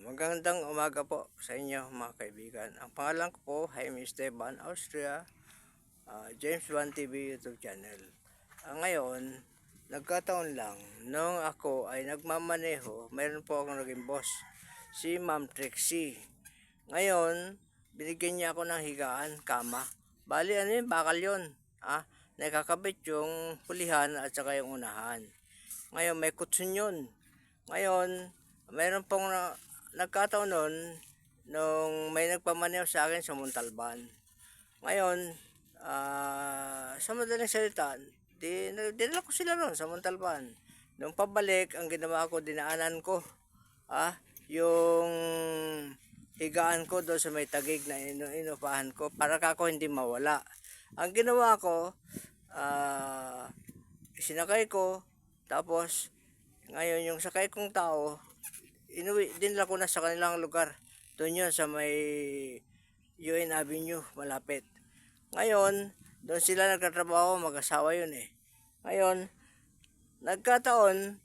Magandang umaga po sa inyo mga kaibigan. Ang pangalan ko po ay Esteban Austria, James Van TV YouTube channel. Ngayon, nagkataon lang, nung ako ay nagmamaneho, mayroon po akong naging boss, si Ma'am Trixie. Ngayon, binigyan niya ako ng higaan, kama. Bali, ano yun, bakal yun. Nakakabit yung pulihan at saka yung unahan. Ngayon, may kutsun yun. Ngayon, mayroon pong nagkataon nun, nung may nagpamaneho sa akin sa Montalban. Ngayon, sa madaling salita, dinala ko sila ron sa Montalban. Nung pabalik, ang ginawa ko, dinaanan ko, yung higaan ko doon sa may tagig na inupahan ko para kako hindi mawala. Ang ginawa ko, sinakay ko, tapos ngayon yung sakay kong tao, inuwi, dinala ko na sa kanilang lugar. Doon yun sa may UN Avenue, malapit. Ngayon, doon sila nagtatrabaho, mag-asawa yun eh. Ngayon, nagkataon,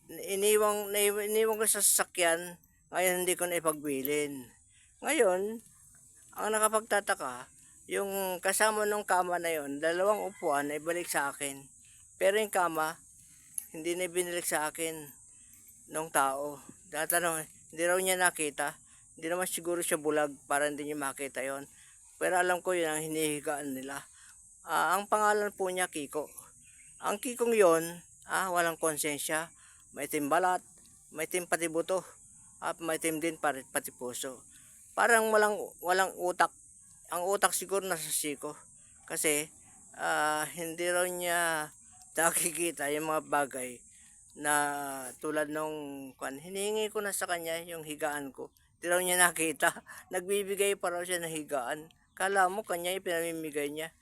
iniwang ko sa sasakyan, ngayon hindi ko na ipagbilin. Ngayon, ang nakapagtataka, yung kasama ng kama na yun, dalawang upuan na ibalik sa akin. Pero yung kama, hindi na binalik sa akin ng tao. Tatanong, hindi raw niya nakita. Hindi naman siguro siya bulag para hindi niya makita yon. Pero alam ko yun ang hinihigaan nila. Ang pangalan po niya Kiko. Ang Kikong yon, walang konsensya. May timbalat, may pati buto, at may din pati puso. Parang walang utak. Ang utak siguro nasa siko. Kasi hindi raw niya nakikita yung mga bagay na tulad nung hinihingi ko na sa kanya yung higaan ko. Di raw niya nakita. Nagbibigay pa raw siya ng higaan. Kala mo kanya yung pinamimigay niya.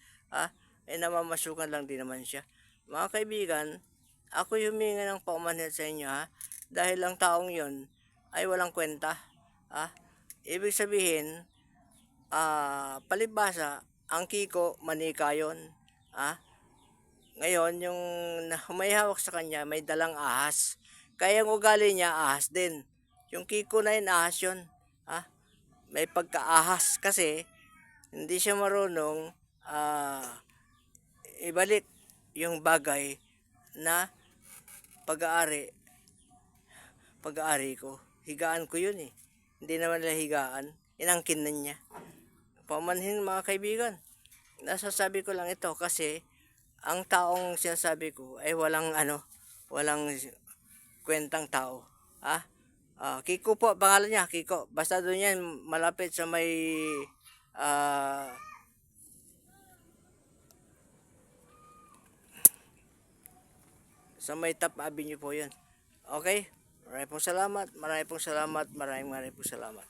Namamasukan lang din naman siya. Mga kaibigan, ako humingi ng paumanhin sa inyo dahil ang taong yon ay walang kwenta. Ibig sabihin, palibasa, ang Kiko, manika yun. Ngayon, yung humayhawak sa kanya, may dalang ahas. Kaya yung ugali niya, ahas din. Yung Kiko na yun, ahas yun. May pagka-ahas kasi hindi siya marunong ibalik yung bagay na pag-aari ko. Higaan ko yun eh. Hindi naman nila higaan. Inangkin na niya. Pamanhin mga kaibigan. Nasasabi ko lang ito kasi ang taong sinasabi ko ay walang kwentang tao. Kiko po, pangalan niya, Kiko. Basta doon yan, malapit sa may Top Avenue po yun. Okay? Maraming pong salamat. Maraming pong salamat.